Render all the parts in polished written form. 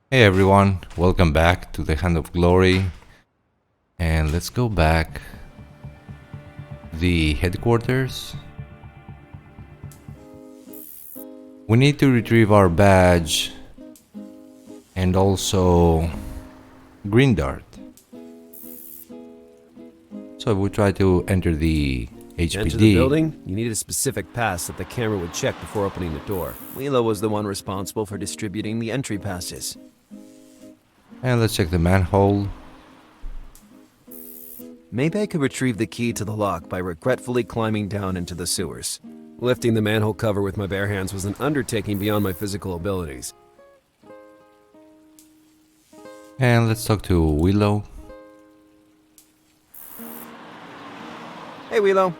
Hey everyone, welcome back to the Hand of Glory, and let's go back the headquarters. We need to retrieve our badge and also Greendart. So we try to enter the HPD. To enter the building, you needed a specific pass that the camera would check before opening the door. Lila was the one responsible for distributing the entry passes. And let's check the manhole. Maybe I could retrieve the key to the lock by regretfully climbing down into the sewers. Lifting the manhole cover with my bare hands was an undertaking beyond my physical abilities. And let's talk to Willow. Hey, Willow.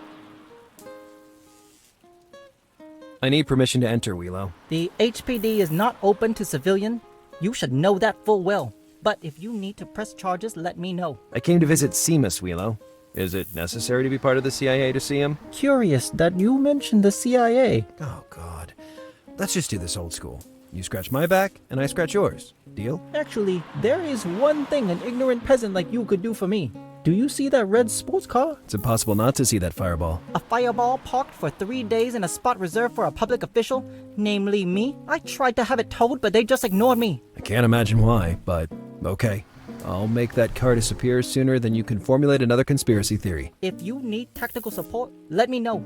I need permission to enter, Willow. The HPD is not open to civilian. You should know that full well. But if you need to press charges, let me know. I came to visit Seamus, Willow. Is it necessary to be part of the CIA to see him? Curious that you mentioned the CIA. Oh, God. Let's just do this old school. You scratch my back, and I scratch yours. Deal? Actually, there is one thing an ignorant peasant like you could do for me. Do you see that red sports car? It's impossible not to see that fireball. A fireball parked for 3 days in a spot reserved for a public official, namely me. I tried to have it towed, but they just ignored me. I can't imagine why, but okay. I'll make that car disappear sooner than you can formulate another conspiracy theory. If you need technical support, let me know.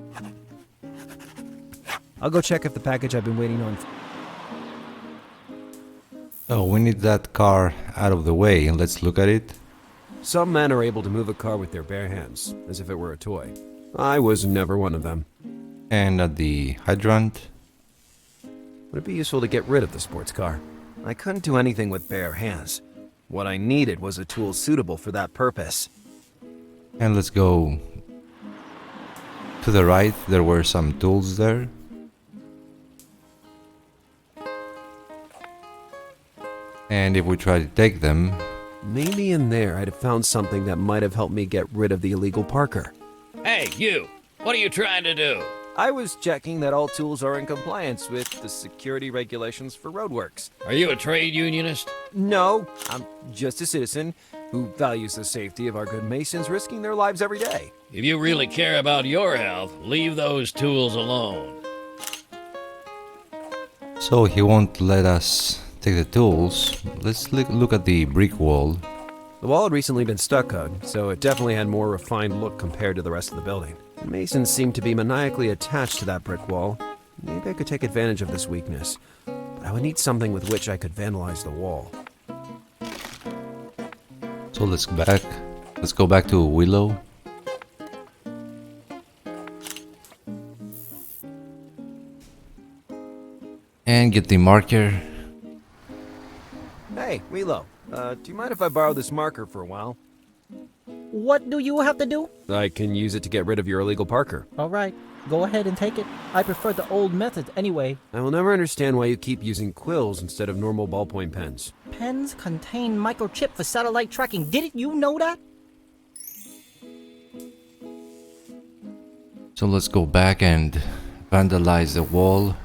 I'll go check if the package I've been waiting on... So we need that car out of the way and let's look at it. Some men are able to move a car with their bare hands, as if it were a toy. I was never one of them. And at the hydrant. Would it be useful to get rid of the sports car? I couldn't do anything with bare hands. What I needed was a tool suitable for that purpose. And let's go to the right. There were some tools there. And if we try to take them... Maybe in there I'd have found something that might have helped me get rid of the illegal Parker. Hey, you! What are you trying to do? I was checking that all tools are in compliance with the security regulations for roadworks. Are you a trade unionist? No, I'm just a citizen who values the safety of our good masons risking their lives every day. If you really care about your health, leave those tools alone. So he won't let us take the tools. Let's look at the brick wall. The wall had recently been stuccoed, so it definitely had more refined look compared to the rest of the building. The masons seemed to be maniacally attached to that brick wall. Maybe I could take advantage of this weakness, but I would need something with which I could vandalize the wall. So let's go back to Willow. And get the marker. Hey, Willow, do you mind if I borrow this marker for a while? What do you have to do? I can use it to get rid of your illegal Parker. Alright, go ahead and take it. I prefer the old methods anyway. I will never understand why you keep using quills instead of normal ballpoint pens. Pens contain microchip for satellite tracking. Didn't you know that? So let's go back and vandalize the wall.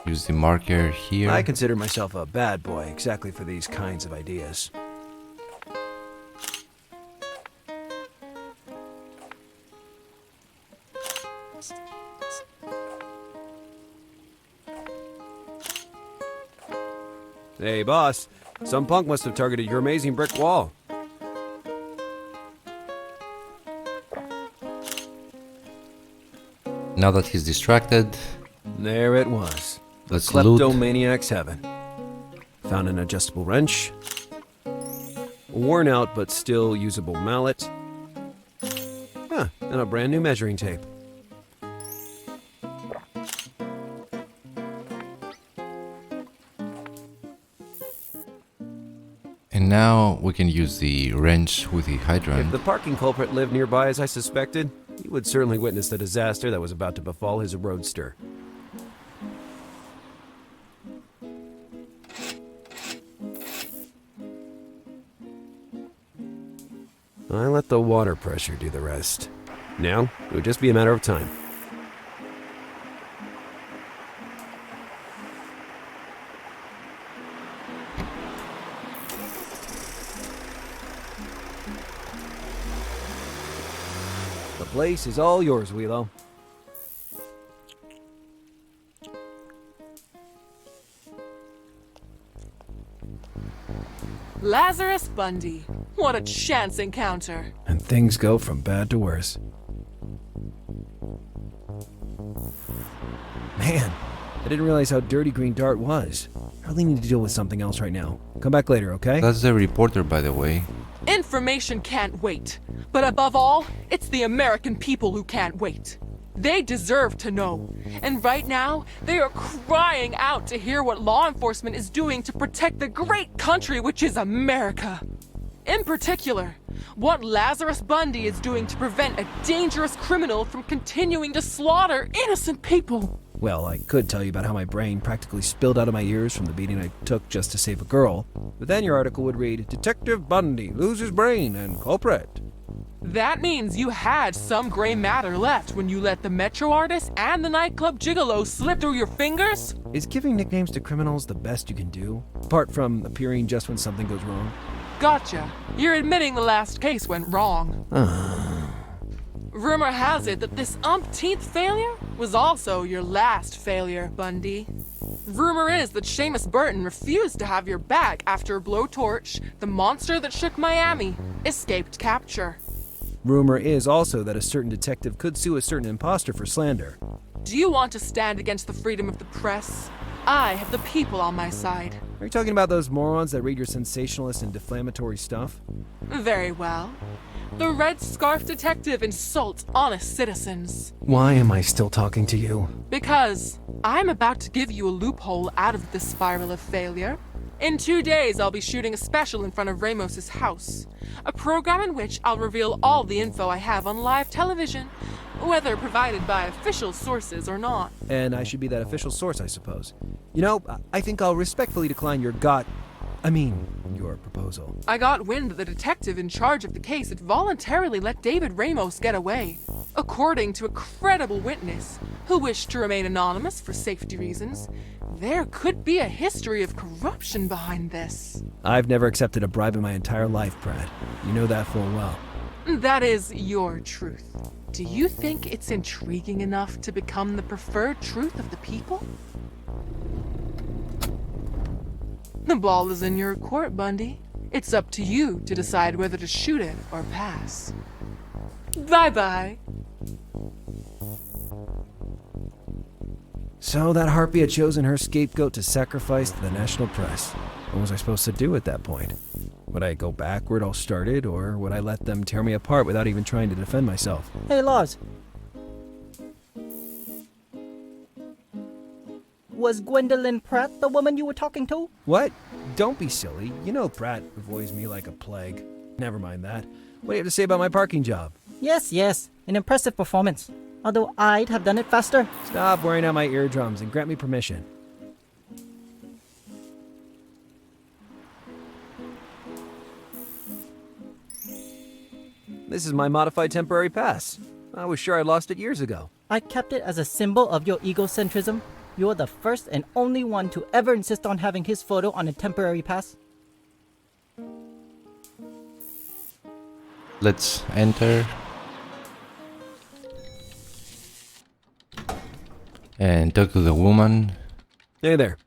Use the marker here. I consider myself a bad boy exactly for these kinds of ideas. Hey, boss. Some punk must have targeted your amazing brick wall. Now that he's distracted, There it was. let's loot. Kleptomaniac's heaven. Found an adjustable wrench. A worn out but still usable mallet. And a brand new measuring tape. And now we can use the wrench with the If hydrant. the parking culprit lived nearby as I suspected, he would certainly witness the disaster that was about to befall his roadster. I let the water pressure do the rest. Now, it would just be a matter of time. place is all yours, Wheelo. Lazarus Bundy. What a chance encounter. And things go from bad to worse. Man, I didn't realize how dirty Greendart was. I really need to deal with something else right now. Come back later, okay? That's the reporter, by the way. Information can't wait. But above all, it's the American people who can't wait. They deserve to know. And right now, they are crying out to hear what law enforcement is doing to protect the great country which is America. In particular, what Lazarus Bundy is doing to prevent a dangerous criminal from continuing to slaughter innocent people. Well, I could tell you about how my brain practically spilled out of my ears from the beating I took just to save a girl. But then your article would read, Detective Bundy loses brain and culprit. That means you had some gray matter left when you let the metro artist and the nightclub gigolo slip through your fingers? Is giving nicknames to criminals the best you can do? Apart from appearing just when something goes wrong? Gotcha. You're admitting the last case went wrong. Rumor has it that this umpteenth failure was also your last failure, Bundy. Rumor is that Seamus Burton refused to have your back after Blowtorch, the monster that shook Miami, escaped capture. Rumor is also that a certain detective could sue a certain imposter for slander. Do you want to stand against the freedom of the press? I have the people on my side. Are you talking about those morons that read your sensationalist and defamatory stuff? Very well. The Red Scarf Detective insults honest citizens. Why am I still talking to you? Because I'm about to give you a loophole out of this spiral of failure. In 2 days, I'll be shooting a special in front of Ramos's house. A program in which I'll reveal all the info I have on live television, whether provided by official sources or not. And I should be that official source, I suppose. You know, I think I'll respectfully decline your proposal. I got wind that the detective in charge of the case had voluntarily let David Ramos get away, according to a credible witness who wished to remain anonymous for safety reasons. There could be a history of corruption behind this. I've never accepted a bribe in my entire life, Brad. You know that full well. That is your truth. Do you think it's intriguing enough to become the preferred truth of the people? The ball is in your court, Bundy. It's up to you to decide whether to shoot it or pass. Bye-bye. So that harpy had chosen her scapegoat to sacrifice to the national press. What was I supposed to do at that point? Would I go back where it all started, or would I let them tear me apart without even trying to defend myself? Hey, Lars. Was Gwendolyn Pratt the woman you were talking to? What? Don't be silly. You know Pratt avoids me like a plague. Never mind that. What do you have to say about my parking job? Yes, an impressive performance. Although I'd have done it faster. Stop wearing out my eardrums and grant me permission. This is my modified temporary pass. I was sure I lost it years ago. I kept it as a symbol of your egocentrism. You're the first and only one to ever insist on having his photo on a temporary pass. Let's enter. And talk to the woman. Hey there.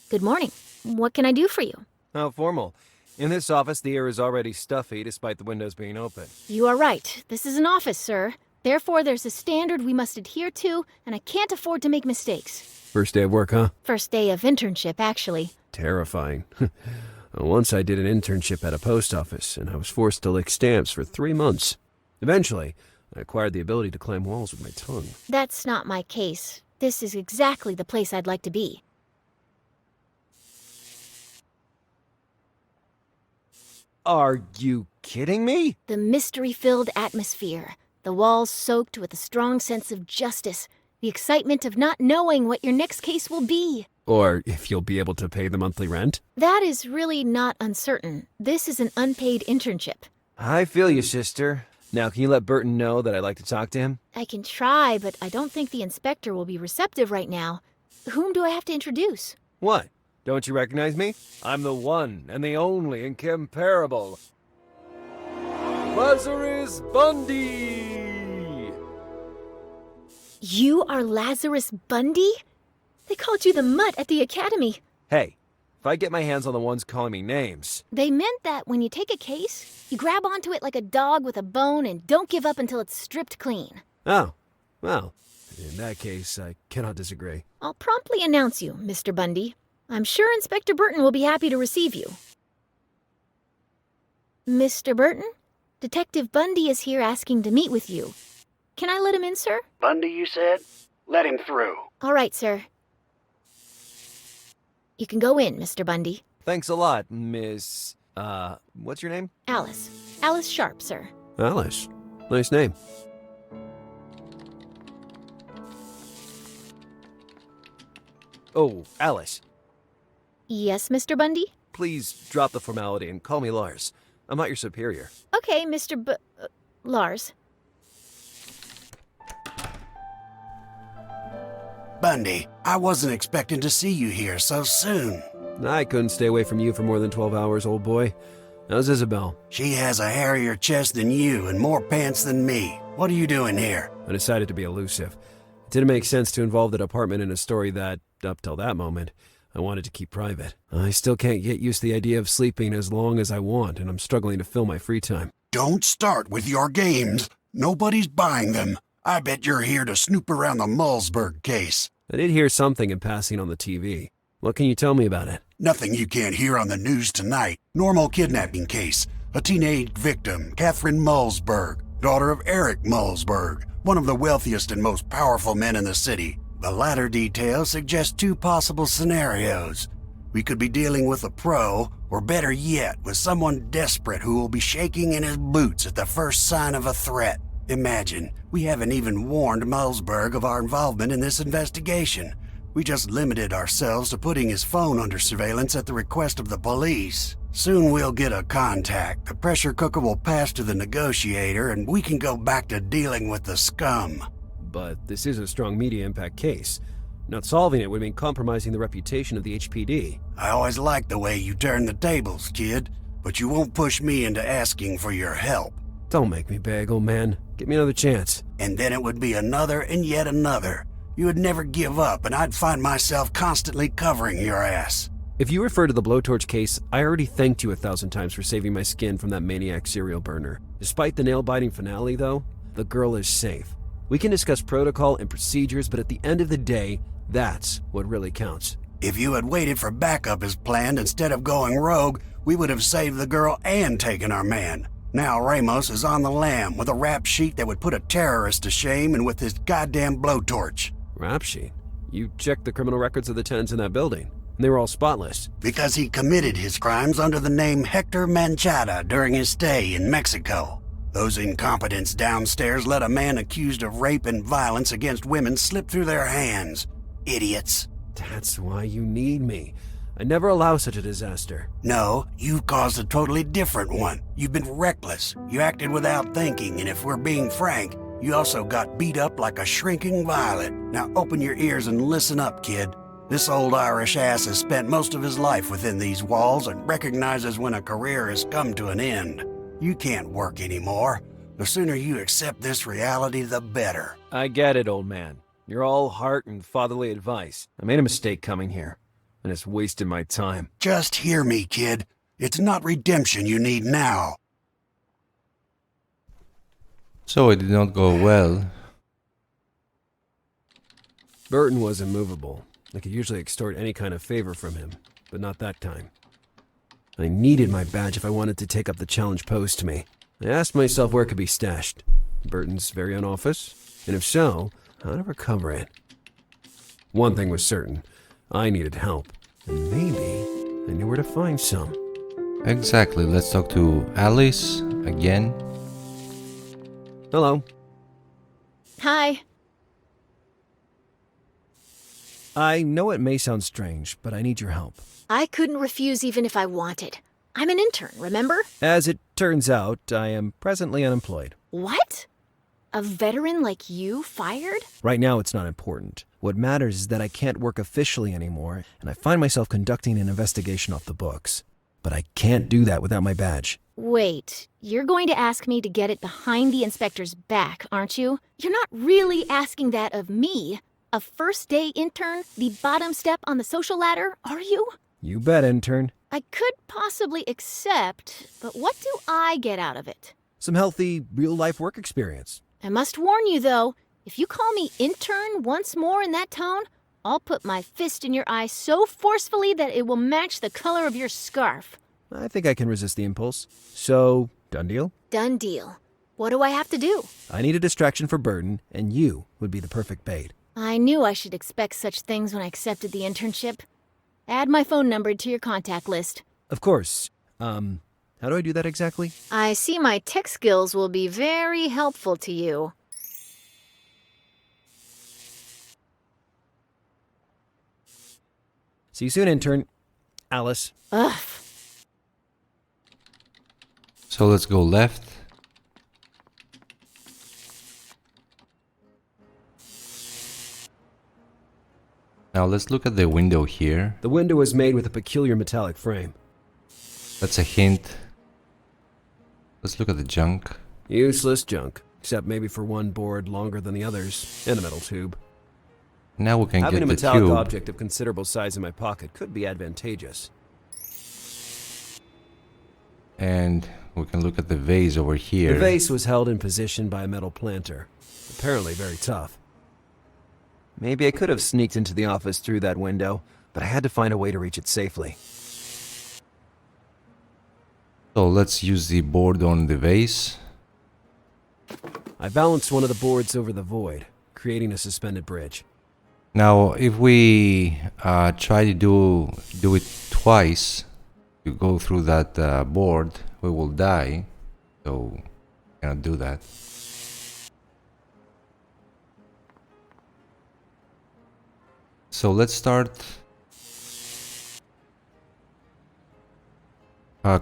Good morning. What can I do for you? How formal. In this office, the air is already stuffy despite the windows being open. You are right. This is an office, sir. Therefore, there's a standard we must adhere to, and I can't afford to make mistakes. First day of work, huh? First day of internship, actually. Terrifying. Once I did an internship at a post office, and I was forced to lick stamps for 3 months. Eventually, I acquired the ability to climb walls with my tongue. That's not my case. This is exactly the place I'd like to be. Are you kidding me? The mystery-filled atmosphere. The walls soaked with a strong sense of justice. The excitement of not knowing what your next case will be. Or if you'll be able to pay the monthly rent? That is really not uncertain. This is an unpaid internship. I feel you, sister. Now, can you let Burton know that I'd like to talk to him? I can try, but I don't think the inspector will be receptive right now. Whom do I have to introduce? What? Don't you recognize me? I'm the one and the only incomparable Lazarus Bundy! You are Lazarus Bundy? They called you the Mutt at the academy. Hey, if I get my hands on the ones calling me names... They meant that when you take a case, you grab onto it like a dog with a bone and don't give up until it's stripped clean. Oh, well, in that case, I cannot disagree. I'll promptly announce you, Mr. Bundy. I'm sure Inspector Burton will be happy to receive you. Mr. Burton, Detective Bundy is here asking to meet with you. Can I let him in, sir? Bundy, you said? Let him through. All right, sir. You can go in, Mr. Bundy. Thanks a lot, Miss... what's your name? Alice. Alice Sharp, sir. Alice. Nice name. Oh, Alice. Yes, Mr. Bundy? Please drop the formality and call me Lars. I'm not your superior. Okay, Lars. Bundy, I wasn't expecting to see you here so soon. I couldn't stay away from you for more than 12 hours, old boy. How's Isabel? She has a hairier chest than you and more pants than me. What are you doing here? I decided to be elusive. It didn't make sense to involve the department in a story that, up till that moment, I wanted to keep private. I still can't get used to the idea of sleeping as long as I want, and I'm struggling to fill my free time. Don't start with your games. Nobody's buying them. I bet you're here to snoop around the Mulzberg case. I did hear something in passing on the TV. What can you tell me about it? Nothing you can't hear on the news tonight. Normal kidnapping case. A teenage victim, Kathrin Mulzberg, daughter of Eric Mulzberg, one of the wealthiest and most powerful men in the city. The latter details suggest two possible scenarios. We could be dealing with a pro, or better yet, with someone desperate who will be shaking in his boots at the first sign of a threat. Imagine, we haven't even warned Mulzberg of our involvement in this investigation. We just limited ourselves to putting his phone under surveillance at the request of the police. Soon we'll get a contact. The pressure cooker will pass to the negotiator, and we can go back to dealing with the scum. But this is a strong media impact case. Not solving it would mean compromising the reputation of the HPD. I always liked the way you turn the tables, kid, but you won't push me into asking for your help. Don't make me beg, old man. Give me another chance. And then it would be another and yet another. You would never give up, and I'd find myself constantly covering your ass. If you refer to the blowtorch case, I already thanked you 1,000 times for saving my skin from that maniac serial burner. Despite the nail-biting finale, though, the girl is safe. We can discuss protocol and procedures, but at the end of the day, that's what really counts. If you had waited for backup as planned instead of going rogue, we would have saved the girl and taken our man. Now Ramos is on the lam with a rap sheet that would put a terrorist to shame and with his goddamn blowtorch. Rap sheet? You checked the criminal records of the tenants in that building, and they were all spotless. Because he committed his crimes under the name Hector Manchada during his stay in Mexico. Those incompetents downstairs let a man accused of rape and violence against women slip through their hands. Idiots. That's why you need me. I never allow such a disaster. No, you've caused a totally different one. You've been reckless. You acted without thinking, and if we're being frank, you also got beat up like a shrinking violet. Now open your ears and listen up, kid. This old Irish ass has spent most of his life within these walls and recognizes when a career has come to an end. You can't work anymore. The sooner you accept this reality, the better. I get it, old man. You're all heart and fatherly advice. I made a mistake coming here, and it's wasted my time. Just hear me, kid. It's not redemption you need now. So it did not go well. Burton was immovable. I could usually extort any kind of favor from him, but not that time. I needed my badge if I wanted to take up the challenge posed to me. I asked myself where it could be stashed. Burton's very own office? And if so, how to recover it? One thing was certain. I needed help. And maybe I knew where to find some. Exactly, let's talk to Alice again. Hello. Hi. I know it may sound strange, but I need your help. I couldn't refuse even if I wanted. I'm an intern, remember? As it turns out, I am presently unemployed. What? A veteran like you fired? Right now, it's not important. What matters is that I can't work officially anymore, and I find myself conducting an investigation off the books. But I can't do that without my badge. Wait, you're going to ask me to get it behind the inspector's back, aren't you? You're not really asking that of me, a first-day intern, the bottom step on the social ladder, are you? You bet, intern. I could possibly accept, but what do I get out of it? Some healthy, real-life work experience. I must warn you, though, if you call me intern once more in that tone, I'll put my fist in your eye so forcefully that it will match the color of your scarf. I think I can resist the impulse. So, done deal? Done deal. What do I have to do? I need a distraction for Burton, and you would be the perfect bait. I knew I should expect such things when I accepted the internship. Add my phone number to your contact list. Of course. How do I do that exactly? I see my tech skills will be very helpful to you. See you soon, intern. Alice. Ugh. So let's go left. Now let's look at the window here. The window is made with a peculiar metallic frame. That's a hint. Let's look at the junk. Useless junk, except maybe for one board longer than the others, and a metal tube. Now we can Having get a the metallic tube. object of considerable size in my pocket could be advantageous. And we can look at the vase over here. The vase was held in position by a metal planter, apparently very tough. Maybe I could have sneaked into the office through that window, but I had to find a way to reach it safely. So let's use the board on the vase. I balanced one of the boards over the void, creating a suspended bridge. Now, if we try to do it twice, to go through that board, we will die. So, cannot do that. So let's start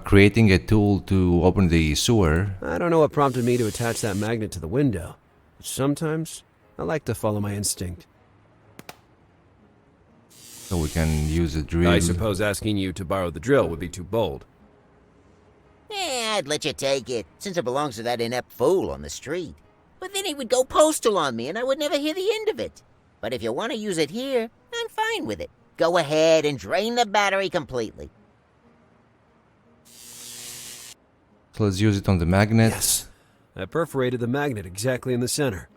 creating a tool to open the sewer. I don't know what prompted me to attach that magnet to the window, but sometimes I like to follow my instinct. So we can use a drill. I suppose asking you to borrow the drill would be too bold. I'd let you take it, since it belongs to that inept fool on the street. But then he would go postal on me, and I would never hear the end of it. But if you want to use it here, I'm fine with it. Go ahead and drain the battery completely. So let's use it on the magnet. Yes, I perforated the magnet exactly in the center.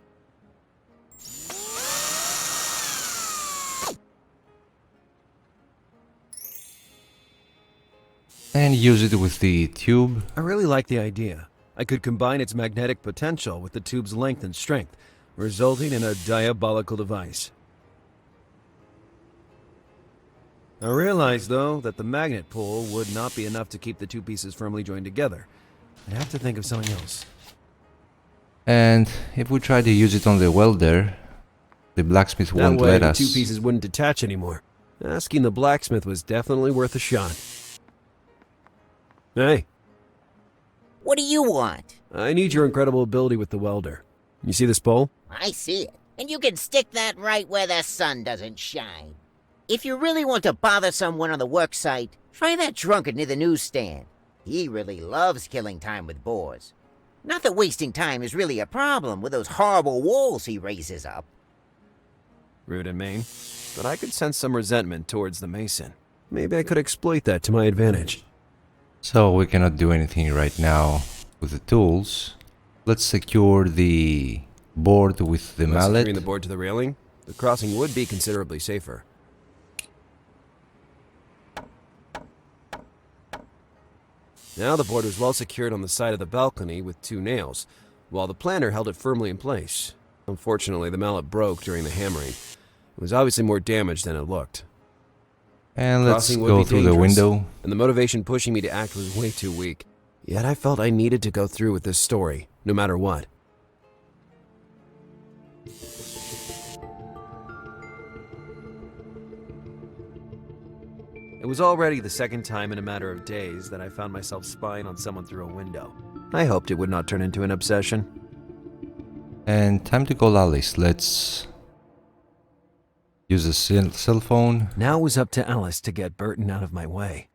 And use it with the tube. I really like the idea. I could combine its magnetic potential with the tube's length and strength, resulting in a diabolical device. I realized, though, that the magnet pull would not be enough to keep the two pieces firmly joined together. I'd have to think of something else. And if we try to use it on the welder, the blacksmith That won't way, let the us. two pieces wouldn't detach anymore. Asking the blacksmith was definitely worth a shot. Hey, What do you want? I need your incredible ability with the welder. You see this pole? I see it. And you can stick that right where the sun doesn't shine. If you really want to bother someone on the work site, try that drunkard near the newsstand. He really loves killing time with bores. Not that wasting time is really a problem with those horrible walls he raises up. Rude and mean, but I could sense some resentment towards the mason. Maybe I could exploit that to my advantage. So we cannot do anything right now with the tools. Let's secure the board with the By mallet. securing the board to the railing, the crossing would be considerably safer. Now the board was well secured on the side of the balcony with two nails, while the planter held it firmly in place. Unfortunately, the mallet broke during the hammering. It was obviously more damaged than it looked. And let's Crossing would go be through the dangerous, window. and the motivation pushing me to act was way too weak. Yet I felt I needed to go through with this story, no matter what. It was already the second time in a matter of days that I found myself spying on someone through a window. I hoped it would not turn into an obsession. And time to call Alice. Let's use a cell phone. Now it was up to Alice to get Burton out of my way.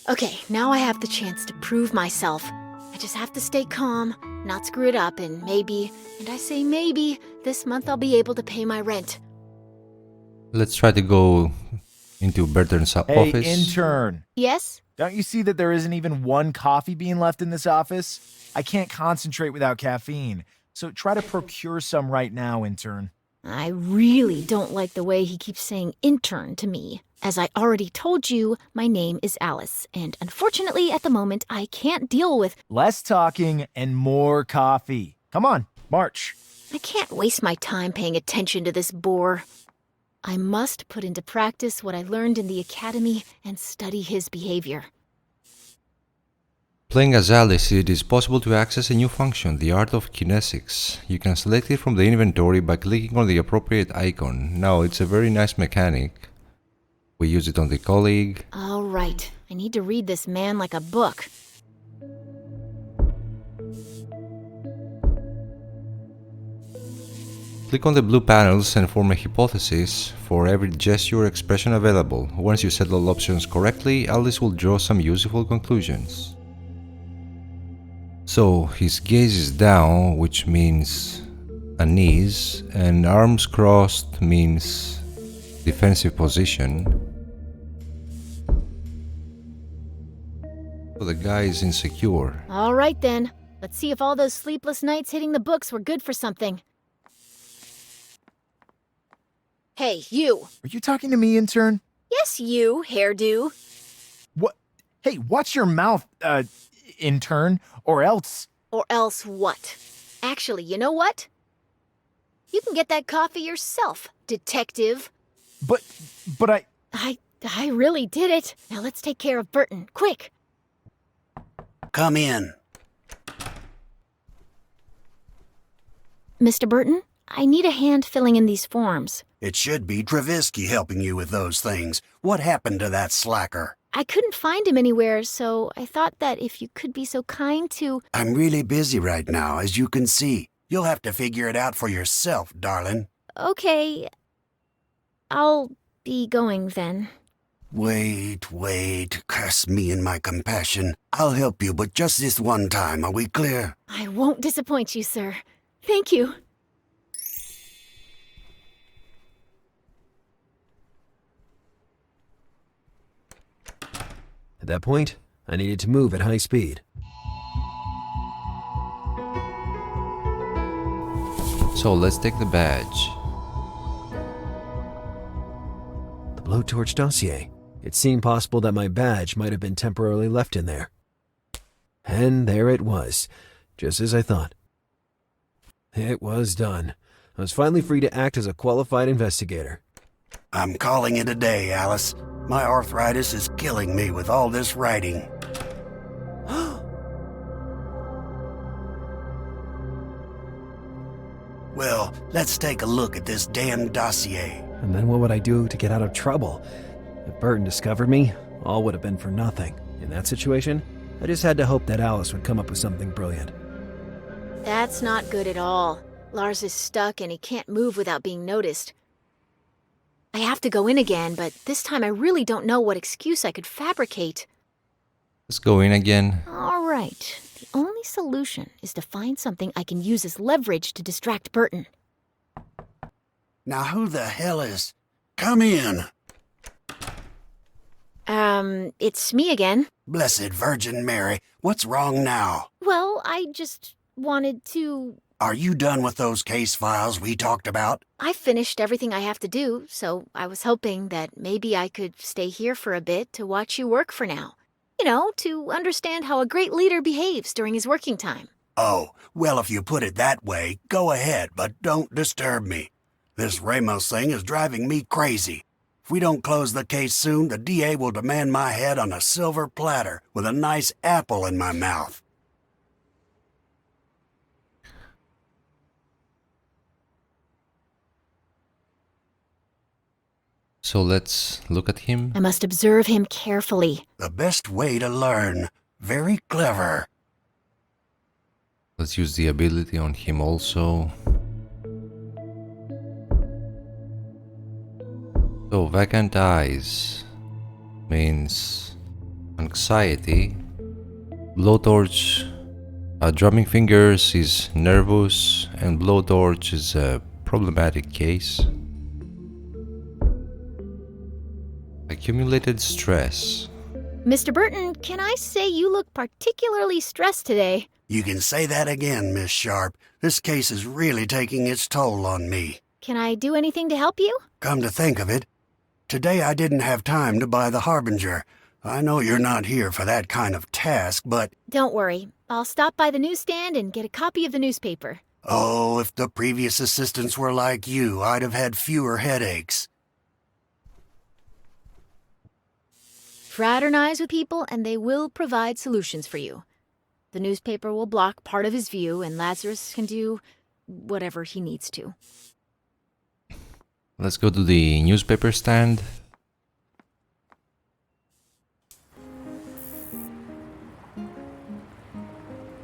Okay, now I have the chance to prove myself. I just have to stay calm, not screw it up, and maybe, and I say maybe, this month I'll be able to pay my rent. Let's try to go into Burton's Hey, office. intern. Yes? Don't you see that there isn't even one coffee bean left in this office? I can't concentrate without caffeine. So try to procure some right now, intern. I really don't like the way he keeps saying intern to me. As I already told you, my name is Alice, and unfortunately at the moment I can't deal with— Less talking and more coffee. Come on, march. I can't waste my time paying attention to this bore. I must put into practice what I learned in the academy and study his behavior. Playing as Alice, it is possible to access a new function, the Art of Kinesics. You can select it from the inventory by clicking on the appropriate icon. Now, it's a very nice mechanic. We use it on the colleague. All right, I need to read this man like a book. Click on the blue panels and form a hypothesis for every gesture or expression available. Once you set all options correctly, Alice will draw some useful conclusions. So, his gaze is down, which means unease, and arms crossed means defensive position. So the guy is insecure. All right then, let's see if all those sleepless nights hitting the books were good for something. Hey, you. Are you talking to me, intern? Yes, you, hairdo. What? Hey, watch your mouth, intern, or else. Or else what? Actually, you know what? You can get that coffee yourself, detective. But I really did it. Now let's take care of Burton, quick. Come in. Mr. Burton, I need a hand filling in these forms. It should be Travisky helping you with those things. What happened to that slacker? I couldn't find him anywhere, so I thought that if you could be so kind to— I'm really busy right now, as you can see. You'll have to figure it out for yourself, darling. Okay, I'll be going then. Wait. Curse me and my compassion. I'll help you, but just this one time, are we clear? I won't disappoint you, sir. Thank you. At that point, I needed to move at high speed. So let's take the badge. The blowtorch dossier. It seemed possible that my badge might have been temporarily left in there. And there it was, just as I thought. It was done. I was finally free to act as a qualified investigator. I'm calling it a day, Alice. My arthritis is killing me with all this writing. Well, let's take a look at this damn dossier. And then what would I do to get out of trouble? If Burton discovered me, all would have been for nothing. In that situation, I just had to hope that Alice would come up with something brilliant. That's not good at all. Lars is stuck and he can't move without being noticed. I have to go in again, but this time I really don't know what excuse I could fabricate. Let's go in again. All right. The only solution is to find something I can use as leverage to distract Burton. Now who the hell is... Come in. It's me again. Blessed Virgin Mary, what's wrong now? Well, I just wanted to... Are you done with those case files we talked about? I finished everything I have to do, so I was hoping that maybe I could stay here for a bit to watch you work for now. You know, to understand how a great leader behaves during his working time. Oh, well, if you put it that way, go ahead, but don't disturb me. This Ramos thing is driving me crazy. If we don't close the case soon, the DA will demand my head on a silver platter with a nice apple in my mouth. So let's look at him. I must observe him carefully. The best way to learn. Very clever. Let's use the ability on him also. So vacant eyes means anxiety. Blowtorch, drumming fingers is nervous, and blowtorch is a problematic case. Accumulated stress. Mr. Burton, can I say you look particularly stressed today? You can say that again, Miss Sharp. This case is really taking its toll on me. Can I do anything to help you? Come to think of it, today I didn't have time to buy the Harbinger. I know you're not here for that kind of task, but... Don't worry. I'll stop by the newsstand and get a copy of the newspaper. Oh, if the previous assistants were like you, I'd have had fewer headaches. Fraternize with people and they will provide solutions for you. The newspaper will block part of his view and Lazarus can do whatever he needs to. Let's go to the newspaper stand.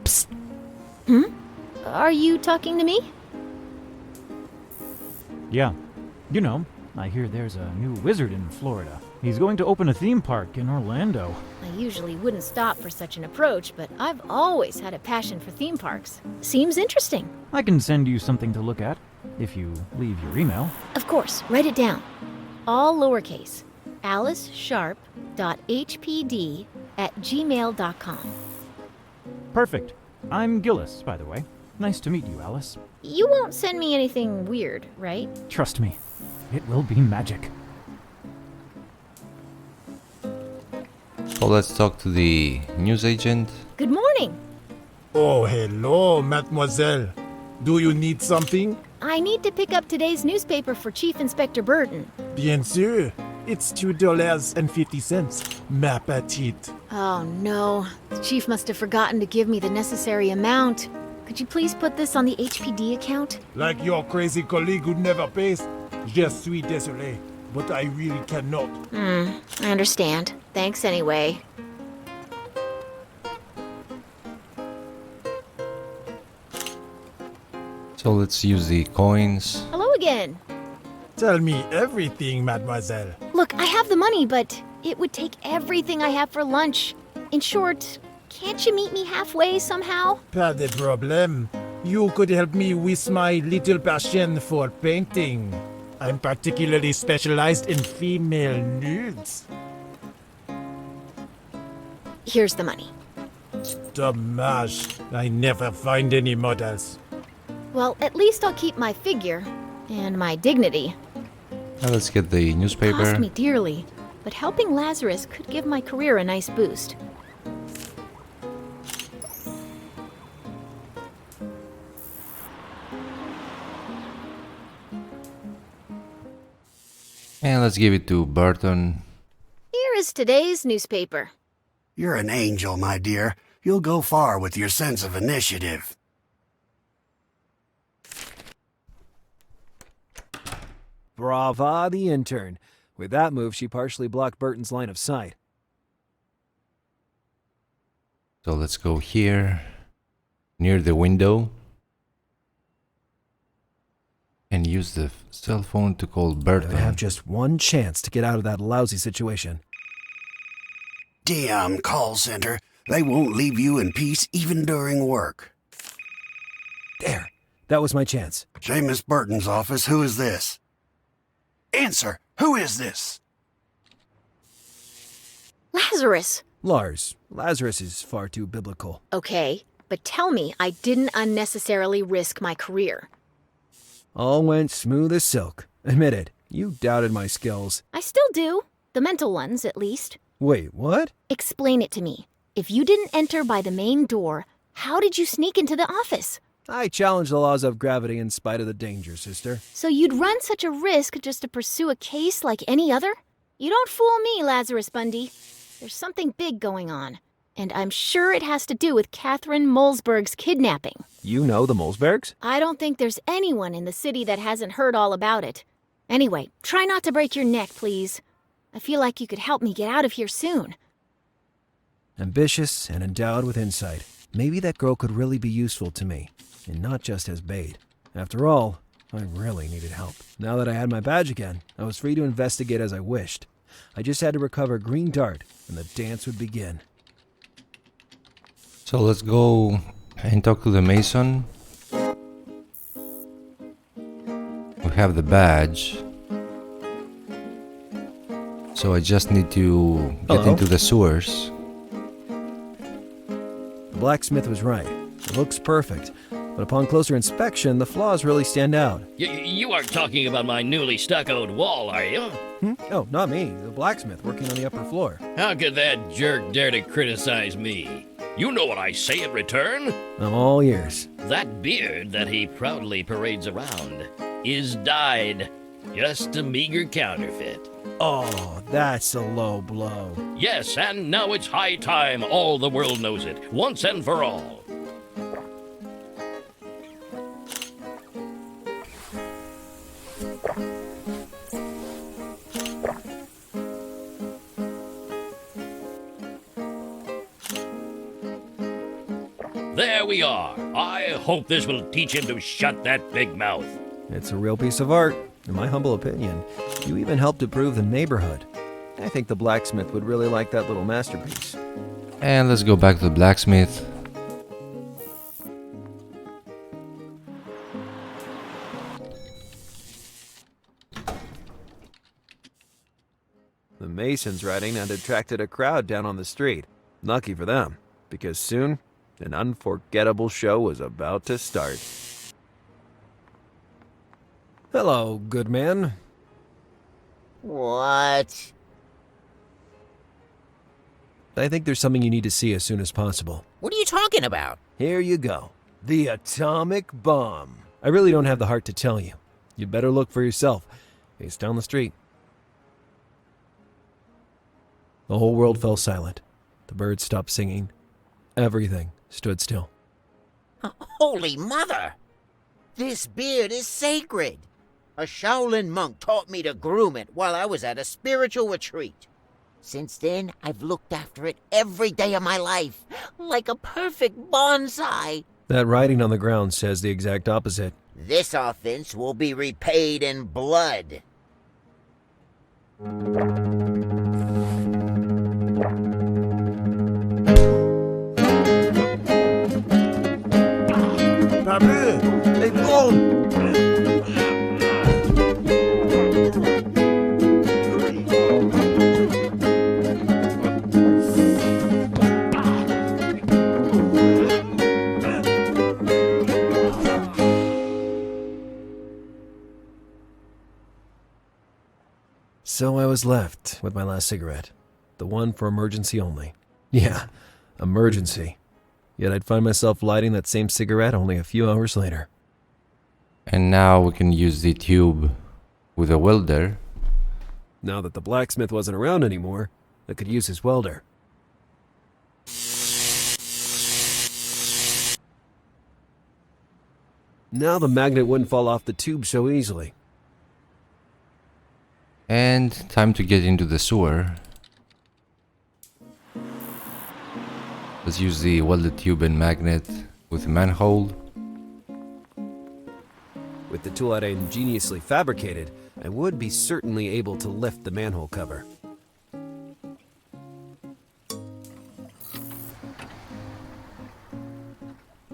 Psst. Are you talking to me? Yeah. You know, I hear there's a new wizard in Florida. He's going to open a theme park in Orlando. I usually wouldn't stop for such an approach, but I've always had a passion for theme parks. Seems interesting. I can send you something to look at, if you leave your email. Of course, write it down. All lowercase. AliceSharp.hpd@gmail.com. Perfect. I'm Gillis, by the way. Nice to meet you, Alice. You won't send me anything weird, right? Trust me, it will be magic. So let's talk to the newsagent. Good morning. Oh, hello, mademoiselle. Do you need something? I need to pick up today's newspaper for Chief Inspector Burton. Bien sûr. It's $2.50. Ma petite. Oh no, the chief must have forgotten to give me the necessary amount. Could you please put this on the HPD account? Like your crazy colleague who never pays? Je suis désolé, but I really cannot. I understand. Thanks anyway. So let's use the coins. Hello again. Tell me everything, mademoiselle. Look, I have the money, but it would take everything I have for lunch. In short, can't you meet me halfway somehow? Pas de problème. You could help me with my little passion for painting. I'm particularly specialized in female nudes. Here's the money. Dommage. I never find any models. Well, at least I'll keep my figure and my dignity. Now let's get the newspaper. Cost me dearly, but helping Lazarus could give my career a nice boost. And let's give it to Burton. Here is today's newspaper. You're an angel, my dear. You'll go far with your sense of initiative. Brava, the intern. With that move, she partially blocked Burton's line of sight. So let's go here, near the window, and use the cell phone to call Burton. I have just one chance to get out of that lousy situation. Damn call center. They won't leave you in peace even during work. There. That was my chance. Seamus Burton's office. Who is this? Answer. Who is this? Lazarus! Lars. Lazarus is far too biblical. Okay, but tell me I didn't unnecessarily risk my career. All went smooth as silk. Admit it. You doubted my skills. I still do. The mental ones, at least. Wait, what? Explain it to me. If you didn't enter by the main door, how did you sneak into the office? I challenge the laws of gravity in spite of the danger, sister. So you'd run such a risk just to pursue a case like any other? You don't fool me, Lazarus Bundy. There's something big going on. And I'm sure it has to do with Kathrin Mulzberg's kidnapping. You know the Mulzbergs? I don't think there's anyone in the city that hasn't heard all about it. Anyway, try not to break your neck, please. I feel like you could help me get out of here soon. Ambitious and endowed with insight. Maybe that girl could really be useful to me, and not just as bait. After all, I really needed help. Now that I had my badge again, I was free to investigate as I wished. I just had to recover Greendart, and the dance would begin. So let's go and talk to the mason. We have the badge. So I just need to get Hello? into the sewers. The blacksmith was right. It looks perfect, but upon closer inspection, the flaws really stand out. You aren't talking about my newly stuccoed wall, are you? Oh, not me. The blacksmith working on the upper floor. How could that jerk dare to criticize me? You know what I say in return? I'm all ears. That beard that he proudly parades around is dyed. Just a meager counterfeit. Oh, that's a low blow. Yes, and now it's high time all the world knows it, once and for all. There we are. I hope this will teach him to shut that big mouth. It's a real piece of art. In my humble opinion, you even helped improve the neighborhood. I think the blacksmith would really like that little masterpiece. And let's go back to the blacksmith. The Masons' writing had attracted a crowd down on the street. Lucky for them, because soon, an unforgettable show was about to start. Hello, good man. What? I think there's something you need to see as soon as possible. What are you talking about? Here you go. The atomic bomb. I really don't have the heart to tell you. You'd better look for yourself. It's down the street. The whole world fell silent. The birds stopped singing. Everything stood still. Holy mother! This beard is sacred. A Shaolin monk taught me to groom it while I was at a spiritual retreat. Since then, I've looked after it every day of my life, like a perfect bonsai. That writing on the ground says the exact opposite. This offense will be repaid in blood. Pablo! Hey, Paul! So I was left with my last cigarette. The one for emergency only. Yeah, emergency. Yet I'd find myself lighting that same cigarette only a few hours later. And now we can use the tube with a welder. Now that the blacksmith wasn't around anymore, I could use his welder. Now the magnet wouldn't fall off the tube so easily. And time to get into the sewer. Let's use the welded tube and magnet with a manhole. With the tool I'd ingeniously fabricated, I would be certainly able to lift the manhole cover.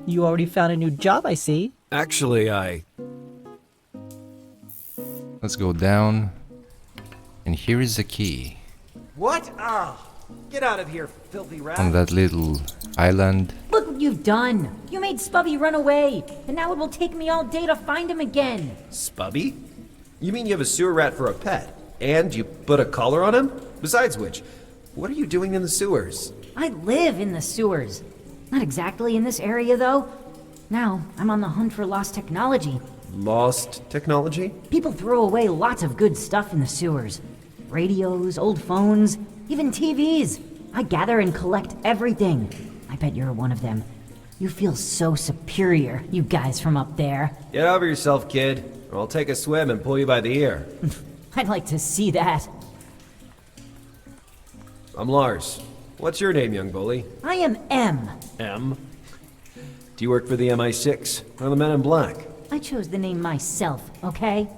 You already found a new job, I see. Actually, Let's go down. And here is the key. What? Ah! Get out of here, filthy rat! On that little island. Look what you've done! You made Spubby run away, and now it will take me all day to find him again. Spubby? You mean you have a sewer rat for a pet? And you put a collar on him? Besides which, what are you doing in the sewers? I live in the sewers. Not exactly in this area, though. Now, I'm on the hunt for lost technology. Lost technology? People throw away lots of good stuff in the sewers. Radios, old phones, even TVs. I gather and collect everything. I bet you're one of them. You feel so superior, you guys from up there. Get over yourself, kid, or I'll take a swim and pull you by the ear. I'd like to see that. I'm Lars. What's your name, young bully? I am M. M? Do you work for the MI6 or the Men in Black? I chose the name myself, okay?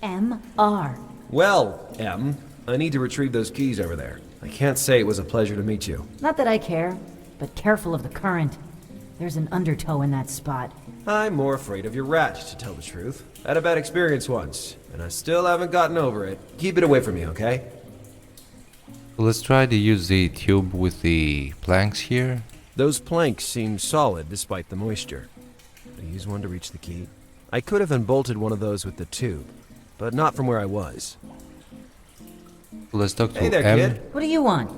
M.R. Well, M, I need to retrieve those keys over there. I can't say it was a pleasure to meet you. Not that I care, but careful of the current. There's an undertow in that spot. I'm more afraid of your rat, to tell the truth. I had a bad experience once, and I still haven't gotten over it. Keep it away from me, okay? Let's try to use the tube with the planks here. Those planks seem solid despite the moisture. I use one to reach the key. I could have unbolted one of those with the tube, but not from where I was. Let's talk to Hey there, M. kid. What do you want?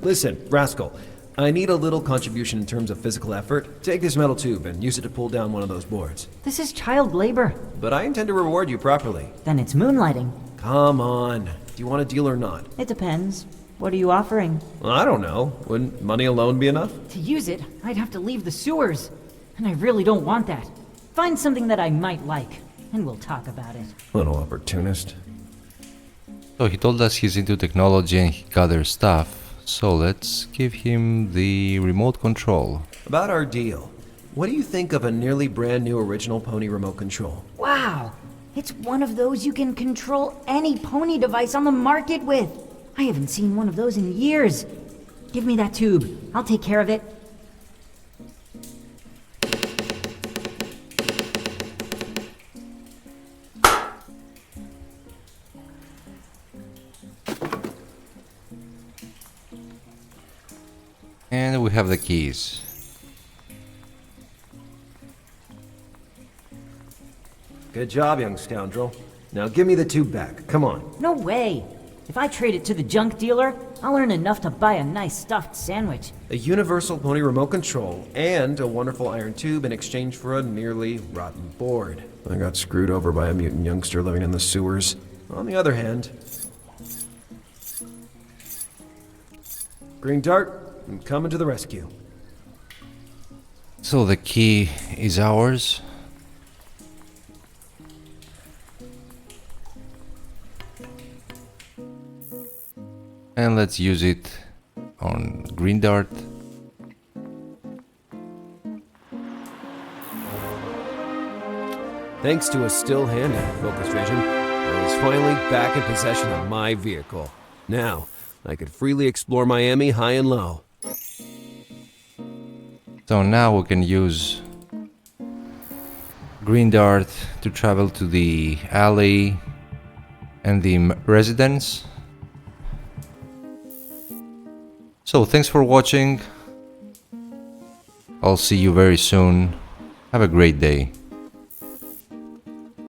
Listen, rascal. I need a little contribution in terms of physical effort. Take this metal tube and use it to pull down one of those boards. This is child labor. But I intend to reward you properly. Then it's moonlighting. Come on. Do you want a deal or not? It depends. What are you offering? Well, I don't know. Wouldn't money alone be enough? To use it, I'd have to leave the sewers. And I really don't want that. Find something that I might like, and we'll talk about it. Little opportunist. So he told us he's into technology and he gathers stuff. So let's give him the remote control. About our deal. What do you think of a nearly brand new original pony remote control? Wow! It's one of those you can control any pony device on the market with. I haven't seen one of those in years. Give me that tube. I'll take care of it. And we have the keys. Good job, young scoundrel. Now give me the tube back. Come on. No way. If I trade it to the junk dealer, I'll earn enough to buy a nice stuffed sandwich. A universal pony remote control and a wonderful iron tube in exchange for a nearly rotten board. I got screwed over by a mutant youngster living in the sewers. On the other hand, Greendart, I'm coming to the rescue. So the key is ours. And let's use it on Greendart. Thanks to a still hand and focus vision, I was finally back in possession of my vehicle. Now, I could freely explore Miami high and low. So now we can use Greendart to travel to the alley and the residence. So thanks for watching. I'll see you very soon. Have a great day.